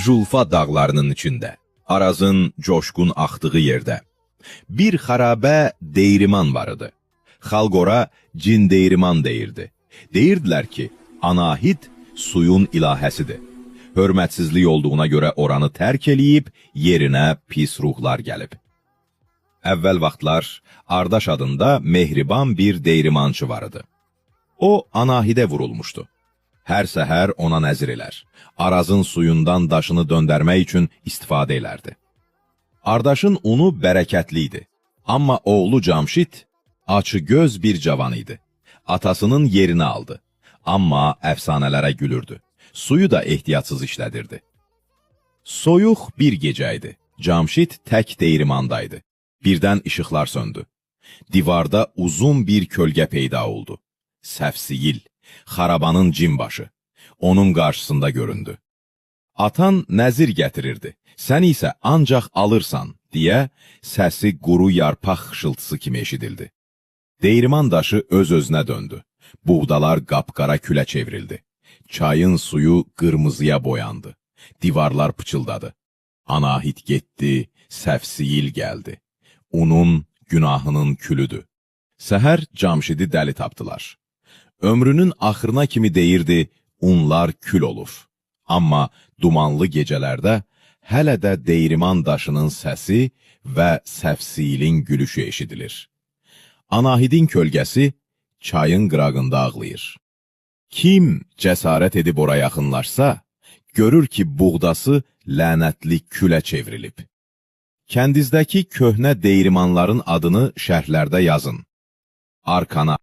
Julfa dağlarının içində, Arazın coşqun axdığı yerdə bir xarabə deyriman var idi. Xalq ora cin deyriman deyirdi. Deyirdilər ki, Anahit suyun ilahəsidir. Hörmətsizlik olduğuna görə oranı tərk eləyib, yerinə pis ruhlar gəlib. Əvvəl vaxtlar Ardaş adında mehriban bir deyrimançı var idi. O, Anahidə vurulmuşdu. Hər səhər ona nəzir elər, Arazın suyundan daşını döndərmək üçün istifadə elərdi. Ardaşın unu bərəkətli idi, amma oğlu Camşid açı göz bir cavan idi. Atasının yerini aldı, amma əfsanələrə gülürdü. Suyu da ehtiyatsız işlədirdi. Soyuq bir gecə idi. Camşid tək deyrimandaydı. Birdən işıqlar söndü. Divarda uzun bir kölgə peyda oldu. Səfsiyil, xarabanın cinbaşı, onun qarşısında göründü. Atan nəzir gətirirdi, sən isə ancaq alırsan, deyə səsi quru yarpaq xışıltısı kimi eşidildi. Deyriman daşı öz-özünə döndü. Buğdalar qapqara külə çevrildi. Çayın suyu qırmızıya boyandı. Divarlar pıçıldadı. Anahit getdi, səfsiyil gəldi. Unun, günahının külüdür. Səhər Camşidi dəli tapdılar. Ömrünün axırına kimi deyirdi, unlar kül olur. Amma dumanlı gecələrdə hələ də deyriman daşının səsi və səfsiyilin gülüşü eşidilir. Anahidin kölgəsi çayın qırağında ağlayır. Kim cəsarət edib ora yaxınlaşsa, görür ki, buğdası lənətli külə çevrilib. Kəndizdəki köhnə deyrimanların adını şərhlərdə yazın. Arkana